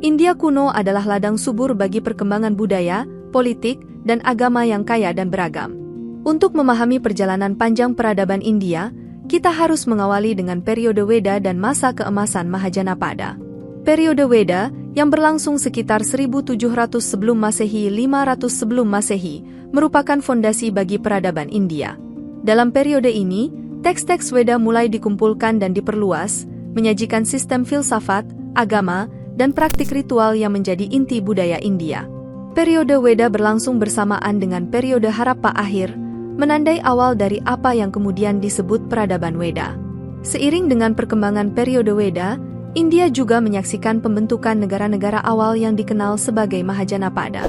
India kuno adalah ladang subur bagi perkembangan budaya, politik, dan agama yang kaya dan beragam. Untuk memahami perjalanan panjang peradaban India, kita harus mengawali dengan periode Weda dan masa keemasan Mahajanapada. Periode Weda, yang berlangsung sekitar 1700 sebelum Masehi 500 sebelum Masehi, merupakan fondasi bagi peradaban India. Dalam periode ini, teks-teks Weda mulai dikumpulkan dan diperluas, menyajikan sistem filsafat, agama, dan praktik ritual yang menjadi inti budaya India. Periode Weda berlangsung bersamaan dengan periode Harappa akhir, menandai awal dari apa yang kemudian disebut peradaban Weda. Seiring dengan perkembangan periode Weda, India juga menyaksikan pembentukan negara-negara awal yang dikenal sebagai Mahajanapada.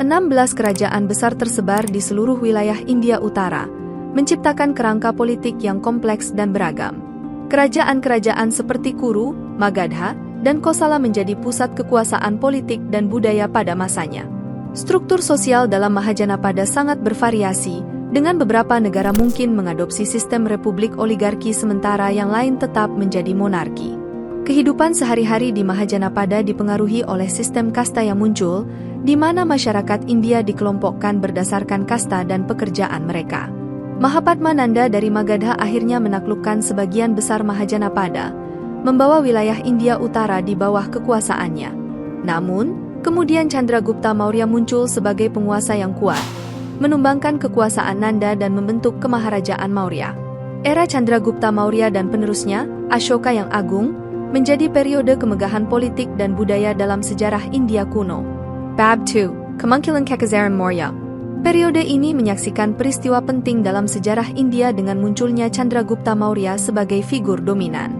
16 kerajaan besar tersebar di seluruh wilayah India Utara, menciptakan kerangka politik yang kompleks dan beragam. Kerajaan-kerajaan seperti Kuru, Magadha, dan Kosala menjadi pusat kekuasaan politik dan budaya pada masanya. Struktur sosial dalam Mahajanapada sangat bervariasi, dengan beberapa negara mungkin mengadopsi sistem republik oligarki sementara yang lain tetap menjadi monarki. Kehidupan sehari-hari di Mahajanapada dipengaruhi oleh sistem kasta yang muncul, di mana masyarakat India dikelompokkan berdasarkan kasta dan pekerjaan mereka. Mahapadmananda dari Magadha akhirnya menaklukkan sebagian besar Mahajanapada, membawa wilayah India Utara di bawah kekuasaannya. Namun, kemudian Chandragupta Maurya muncul sebagai penguasa yang kuat, menumbangkan kekuasaan Nanda dan membentuk Kemaharajaan Maurya. Era Chandragupta Maurya dan penerusnya, Ashoka yang Agung, menjadi periode kemegahan politik dan budaya dalam sejarah India kuno. Bab 2. Kemungkinan Kekazaran Maurya. Periode ini menyaksikan peristiwa penting dalam sejarah India dengan munculnya Chandragupta Maurya sebagai figur dominan.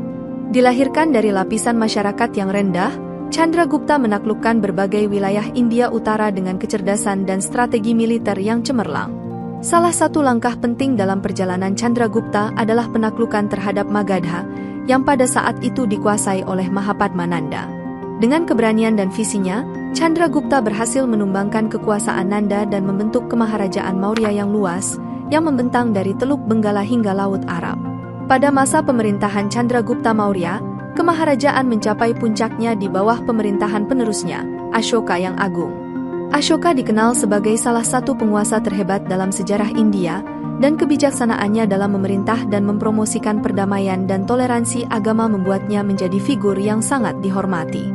Dilahirkan dari lapisan masyarakat yang rendah, Chandragupta menaklukkan berbagai wilayah India Utara dengan kecerdasan dan strategi militer yang cemerlang. Salah satu langkah penting dalam perjalanan Chandragupta adalah penaklukan terhadap Magadha, yang pada saat itu dikuasai oleh Mahapadmananda. Dengan keberanian dan visinya, Chandragupta berhasil menumbangkan kekuasaan Nanda dan membentuk Kemaharajaan Maurya yang luas, yang membentang dari Teluk Benggala hingga Laut Arab. Pada masa pemerintahan Chandragupta Maurya, Kemaharajaan mencapai puncaknya di bawah pemerintahan penerusnya, Ashoka yang Agung. Ashoka dikenal sebagai salah satu penguasa terhebat dalam sejarah India, dan kebijaksanaannya dalam memerintah dan mempromosikan perdamaian dan toleransi agama membuatnya menjadi figur yang sangat dihormati.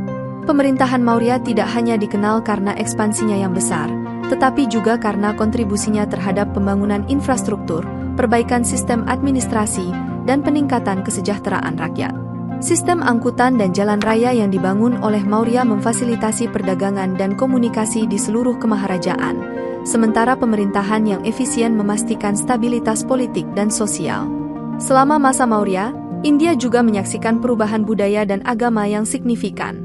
Pemerintahan Maurya tidak hanya dikenal karena ekspansinya yang besar, tetapi juga karena kontribusinya terhadap pembangunan infrastruktur, perbaikan sistem administrasi, dan peningkatan kesejahteraan rakyat. Sistem angkutan dan jalan raya yang dibangun oleh Maurya memfasilitasi perdagangan dan komunikasi di seluruh kemaharajaan, sementara pemerintahan yang efisien memastikan stabilitas politik dan sosial. Selama masa Maurya, India juga menyaksikan perubahan budaya dan agama yang signifikan.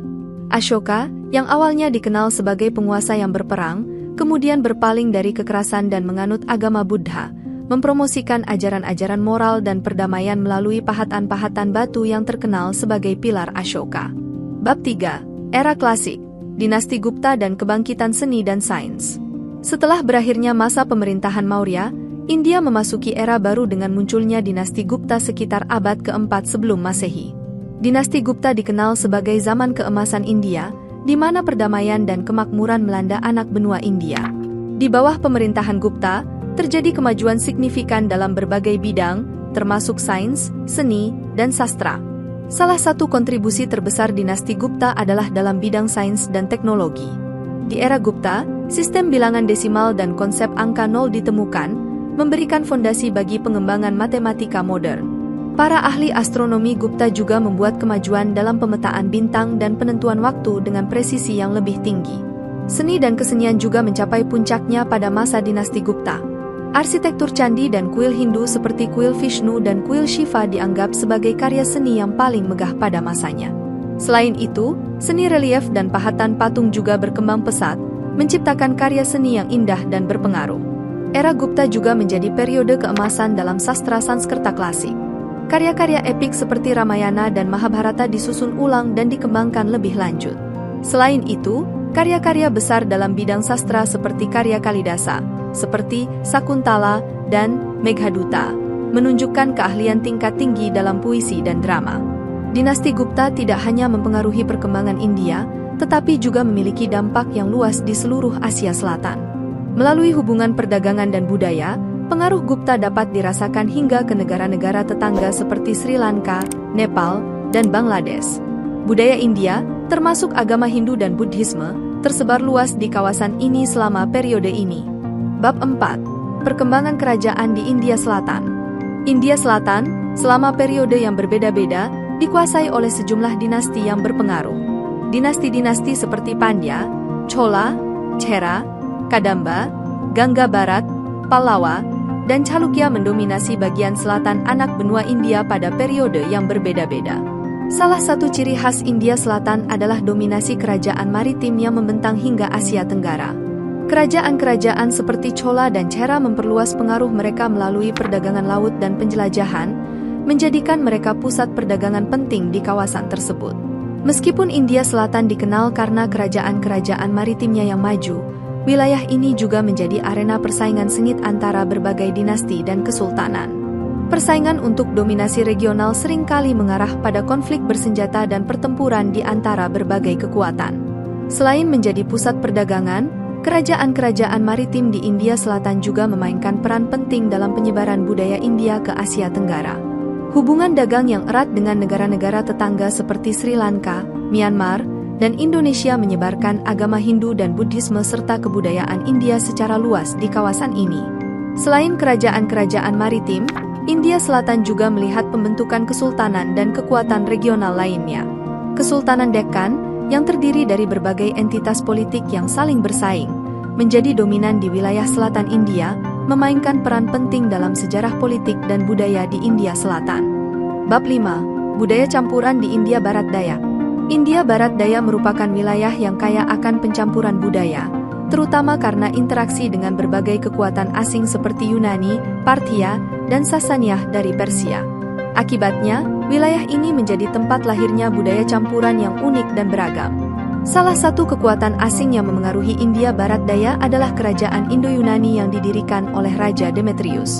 Ashoka, yang awalnya dikenal sebagai penguasa yang berperang, kemudian berpaling dari kekerasan dan menganut agama Buddha, mempromosikan ajaran-ajaran moral dan perdamaian melalui pahatan-pahatan batu yang terkenal sebagai pilar Ashoka. Bab 3. Era Klasik, Dinasti Gupta dan Kebangkitan Seni dan Sains. Setelah berakhirnya masa pemerintahan Maurya, India memasuki era baru dengan munculnya dinasti Gupta sekitar abad keempat sebelum Masehi. Dinasti Gupta dikenal sebagai zaman keemasan India, di mana perdamaian dan kemakmuran melanda anak benua India. Di bawah pemerintahan Gupta, terjadi kemajuan signifikan dalam berbagai bidang, termasuk sains, seni, dan sastra. Salah satu kontribusi terbesar dinasti Gupta adalah dalam bidang sains dan teknologi. Di era Gupta, sistem bilangan desimal dan konsep angka nol ditemukan, memberikan fondasi bagi pengembangan matematika modern. Para ahli astronomi Gupta juga membuat kemajuan dalam pemetaan bintang dan penentuan waktu dengan presisi yang lebih tinggi. Seni dan kesenian juga mencapai puncaknya pada masa dinasti Gupta. Arsitektur candi dan kuil Hindu seperti kuil Vishnu dan kuil Shiva dianggap sebagai karya seni yang paling megah pada masanya. Selain itu, seni relief dan pahatan patung juga berkembang pesat, menciptakan karya seni yang indah dan berpengaruh. Era Gupta juga menjadi periode keemasan dalam sastra Sanskerta klasik. Karya-karya epik seperti Ramayana dan Mahabharata disusun ulang dan dikembangkan lebih lanjut. Selain itu, karya-karya besar dalam bidang sastra seperti karya Kalidasa, seperti Sakuntala dan Meghaduta, menunjukkan keahlian tingkat tinggi dalam puisi dan drama. Dinasti Gupta tidak hanya mempengaruhi perkembangan India, tetapi juga memiliki dampak yang luas di seluruh Asia Selatan. Melalui hubungan perdagangan dan budaya, pengaruh Gupta dapat dirasakan hingga ke negara-negara tetangga seperti Sri Lanka, Nepal, dan Bangladesh. Budaya India, termasuk agama Hindu dan Buddhisme, tersebar luas di kawasan ini selama periode ini. Bab 4. Perkembangan kerajaan di India Selatan. India Selatan, selama periode yang berbeda-beda, dikuasai oleh sejumlah dinasti yang berpengaruh. Dinasti-dinasti seperti Pandya, Chola, Chera, Kadamba, Gangga Barat, Pallawa, dan Chalukya mendominasi bagian selatan anak benua India pada periode yang berbeda-beda. Salah satu ciri khas India Selatan adalah dominasi kerajaan maritim yang membentang hingga Asia Tenggara. Kerajaan-kerajaan seperti Chola dan Chera memperluas pengaruh mereka melalui perdagangan laut dan penjelajahan, menjadikan mereka pusat perdagangan penting di kawasan tersebut. Meskipun India Selatan dikenal karena kerajaan-kerajaan maritimnya yang maju, wilayah ini juga menjadi arena persaingan sengit antara berbagai dinasti dan kesultanan. Persaingan untuk dominasi regional seringkali mengarah pada konflik bersenjata dan pertempuran di antara berbagai kekuatan. Selain menjadi pusat perdagangan, kerajaan-kerajaan maritim di India Selatan juga memainkan peran penting dalam penyebaran budaya India ke Asia Tenggara. Hubungan dagang yang erat dengan negara-negara tetangga seperti Sri Lanka, Myanmar, dan Indonesia menyebarkan agama Hindu dan Buddhisme serta kebudayaan India secara luas di kawasan ini. Selain kerajaan-kerajaan maritim, India Selatan juga melihat pembentukan kesultanan dan kekuatan regional lainnya. Kesultanan Deccan, yang terdiri dari berbagai entitas politik yang saling bersaing, menjadi dominan di wilayah selatan India, memainkan peran penting dalam sejarah politik dan budaya di India Selatan. Bab 5. Budaya campuran di India Barat Daya. India Barat Daya merupakan wilayah yang kaya akan pencampuran budaya, terutama karena interaksi dengan berbagai kekuatan asing seperti Yunani, Parthia, dan Sasaniah dari Persia. Akibatnya, wilayah ini menjadi tempat lahirnya budaya campuran yang unik dan beragam. Salah satu kekuatan asing yang memengaruhi India Barat Daya adalah kerajaan Indo-Yunani yang didirikan oleh Raja Demetrius.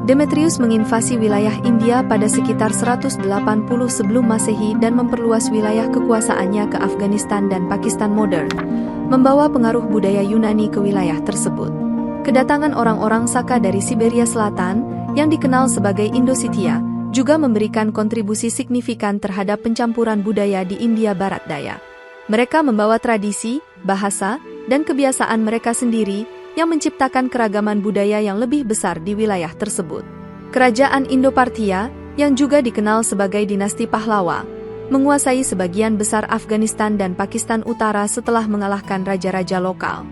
Demetrius menginvasi wilayah India pada sekitar 180 sebelum Masehi dan memperluas wilayah kekuasaannya ke Afghanistan dan Pakistan modern, membawa pengaruh budaya Yunani ke wilayah tersebut. Kedatangan orang-orang Saka dari Siberia Selatan, yang dikenal sebagai Indo-Scythia, juga memberikan kontribusi signifikan terhadap pencampuran budaya di India Barat Daya. Mereka membawa tradisi, bahasa, dan kebiasaan mereka sendiri yang menciptakan keragaman budaya yang lebih besar di wilayah tersebut. Kerajaan Indo-Parthia, yang juga dikenal sebagai dinasti Pahlawa, menguasai sebagian besar Afghanistan dan Pakistan Utara setelah mengalahkan raja-raja lokal.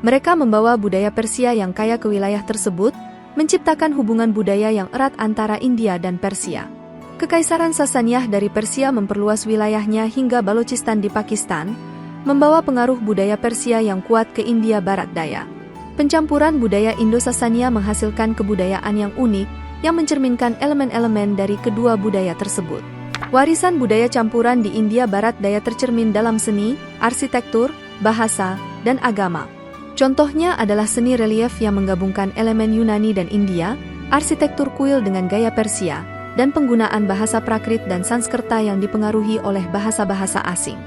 Mereka membawa budaya Persia yang kaya ke wilayah tersebut, menciptakan hubungan budaya yang erat antara India dan Persia. Kekaisaran Sasaniah dari Persia memperluas wilayahnya hingga Balochistan di Pakistan, membawa pengaruh budaya Persia yang kuat ke India Barat Daya. Pencampuran budaya Indo-Sasania menghasilkan kebudayaan yang unik, yang mencerminkan elemen-elemen dari kedua budaya tersebut. Warisan budaya campuran di India Barat Daya tercermin dalam seni, arsitektur, bahasa, dan agama. Contohnya adalah seni relief yang menggabungkan elemen Yunani dan India, arsitektur kuil dengan gaya Persia, dan penggunaan bahasa Prakrit dan Sanskerta yang dipengaruhi oleh bahasa-bahasa asing.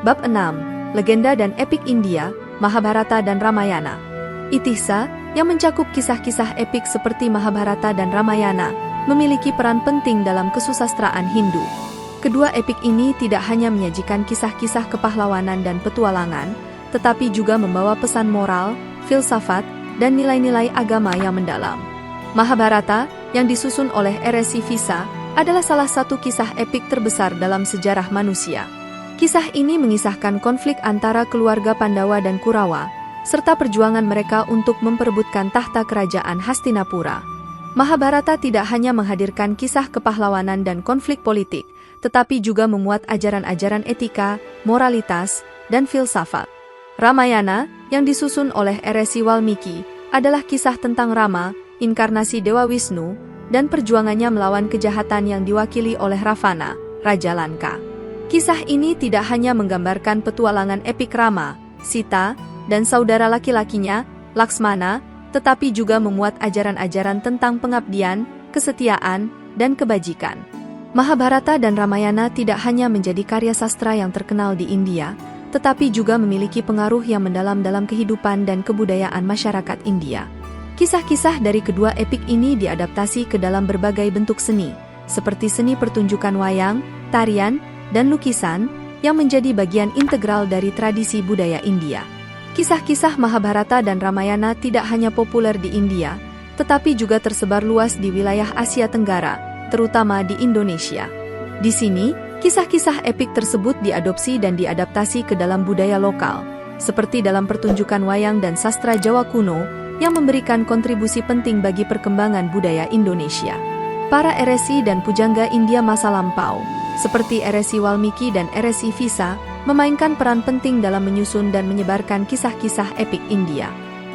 Bab 6. Legenda dan epik India, Mahabharata dan Ramayana. Itihasa, yang mencakup kisah-kisah epik seperti Mahabharata dan Ramayana, memiliki peran penting dalam kesusastraan Hindu. Kedua epik ini tidak hanya menyajikan kisah-kisah kepahlawanan dan petualangan, tetapi juga membawa pesan moral, filsafat, dan nilai-nilai agama yang mendalam. Mahabharata, yang disusun oleh R.C. Visa, adalah salah satu kisah epik terbesar dalam sejarah manusia. Kisah ini mengisahkan konflik antara keluarga Pandawa dan Kurawa, serta perjuangan mereka untuk memperebutkan tahta kerajaan Hastinapura. Mahabharata tidak hanya menghadirkan kisah kepahlawanan dan konflik politik, tetapi juga memuat ajaran-ajaran etika, moralitas, dan filsafat. Ramayana, yang disusun oleh R.C. Walmiki, adalah kisah tentang Rama, inkarnasi Dewa Wisnu, dan perjuangannya melawan kejahatan yang diwakili oleh Ravana, Raja Lanka. Kisah ini tidak hanya menggambarkan petualangan epik Rama, Sita, dan saudara laki-lakinya, Laksmana, tetapi juga memuat ajaran-ajaran tentang pengabdian, kesetiaan, dan kebajikan. Mahabharata dan Ramayana tidak hanya menjadi karya sastra yang terkenal di India, tetapi juga memiliki pengaruh yang mendalam dalam kehidupan dan kebudayaan masyarakat India. Kisah-kisah dari kedua epik ini diadaptasi ke dalam berbagai bentuk seni, seperti seni pertunjukan wayang, tarian, dan lukisan, yang menjadi bagian integral dari tradisi budaya India. Kisah-kisah Mahabharata dan Ramayana tidak hanya populer di India, tetapi juga tersebar luas di wilayah Asia Tenggara, terutama di Indonesia. Di sini, kisah-kisah epik tersebut diadopsi dan diadaptasi ke dalam budaya lokal, seperti dalam pertunjukan wayang dan sastra Jawa kuno, yang memberikan kontribusi penting bagi perkembangan budaya Indonesia. Para eresi dan pujangga India masa lampau, seperti eresi Walmiki dan eresi Visa, memainkan peran penting dalam menyusun dan menyebarkan kisah-kisah epik India.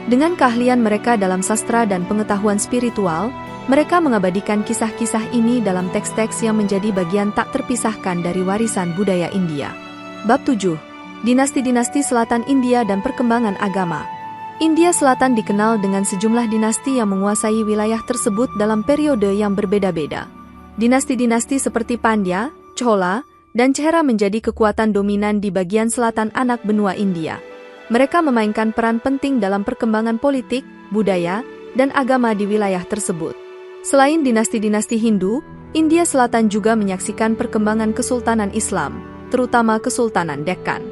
Dengan keahlian mereka dalam sastra dan pengetahuan spiritual, mereka mengabadikan kisah-kisah ini dalam teks-teks yang menjadi bagian tak terpisahkan dari warisan budaya India. Bab 7. Dinasti-dinasti Selatan India dan perkembangan agama. India Selatan dikenal dengan sejumlah dinasti yang menguasai wilayah tersebut dalam periode yang berbeda-beda. Dinasti-dinasti seperti Pandya, Chola, dan Chera menjadi kekuatan dominan di bagian selatan anak benua India. Mereka memainkan peran penting dalam perkembangan politik, budaya, dan agama di wilayah tersebut. Selain dinasti-dinasti Hindu, India Selatan juga menyaksikan perkembangan Kesultanan Islam, terutama Kesultanan Deccan.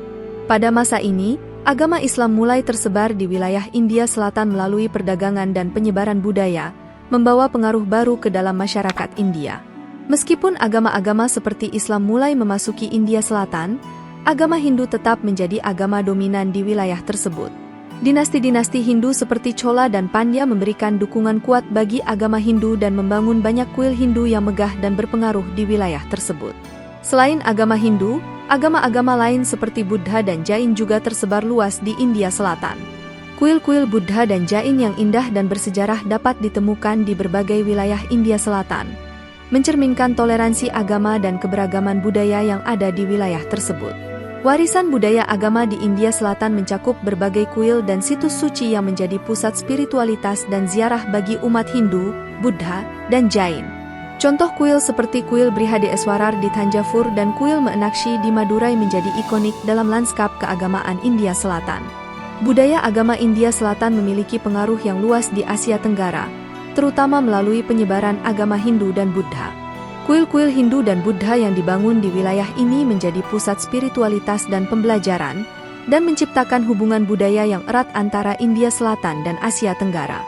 Pada masa ini, agama Islam mulai tersebar di wilayah India Selatan melalui perdagangan dan penyebaran budaya, membawa pengaruh baru ke dalam masyarakat India. Meskipun agama-agama seperti Islam mulai memasuki India Selatan, agama Hindu tetap menjadi agama dominan di wilayah tersebut. Dinasti-dinasti Hindu seperti Chola dan Pandya memberikan dukungan kuat bagi agama Hindu dan membangun banyak kuil Hindu yang megah dan berpengaruh di wilayah tersebut. Selain agama Hindu, agama-agama lain seperti Buddha dan Jain juga tersebar luas di India Selatan. Kuil-kuil Buddha dan Jain yang indah dan bersejarah dapat ditemukan di berbagai wilayah India Selatan, mencerminkan toleransi agama dan keberagaman budaya yang ada di wilayah tersebut. Warisan budaya agama di India Selatan mencakup berbagai kuil dan situs suci yang menjadi pusat spiritualitas dan ziarah bagi umat Hindu, Buddha, dan Jain. Contoh kuil seperti kuil Brihadeswarar di Tanjavur dan kuil Meenakshi di Madurai menjadi ikonik dalam lanskap keagamaan India Selatan. Budaya agama India Selatan memiliki pengaruh yang luas di Asia Tenggara, terutama melalui penyebaran agama Hindu dan Buddha. Kuil-kuil Hindu dan Buddha yang dibangun di wilayah ini menjadi pusat spiritualitas dan pembelajaran, dan menciptakan hubungan budaya yang erat antara India Selatan dan Asia Tenggara.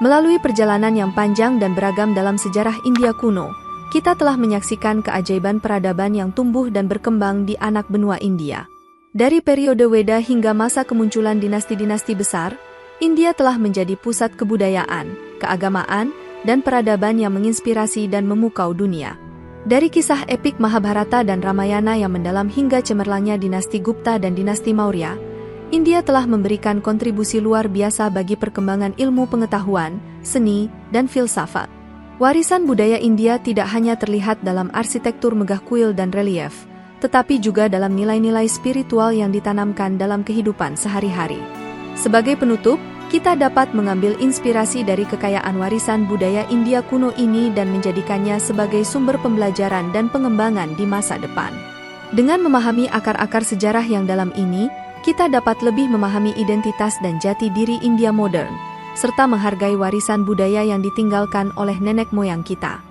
Melalui perjalanan yang panjang dan beragam dalam sejarah India kuno, kita telah menyaksikan keajaiban peradaban yang tumbuh dan berkembang di anak benua India. Dari periode Weda hingga masa kemunculan dinasti-dinasti besar, India telah menjadi pusat kebudayaan, keagamaan, dan peradaban yang menginspirasi dan memukau dunia. Dari kisah epik Mahabharata dan Ramayana yang mendalam hingga cemerlangnya dinasti Gupta dan dinasti Maurya, India telah memberikan kontribusi luar biasa bagi perkembangan ilmu pengetahuan, seni, dan filsafat. Warisan budaya India tidak hanya terlihat dalam arsitektur megah kuil dan relief, tetapi juga dalam nilai-nilai spiritual yang ditanamkan dalam kehidupan sehari-hari. Sebagai penutup, kita dapat mengambil inspirasi dari kekayaan warisan budaya India kuno ini dan menjadikannya sebagai sumber pembelajaran dan pengembangan di masa depan. Dengan memahami akar-akar sejarah yang dalam ini, kita dapat lebih memahami identitas dan jati diri India modern, serta menghargai warisan budaya yang ditinggalkan oleh nenek moyang kita.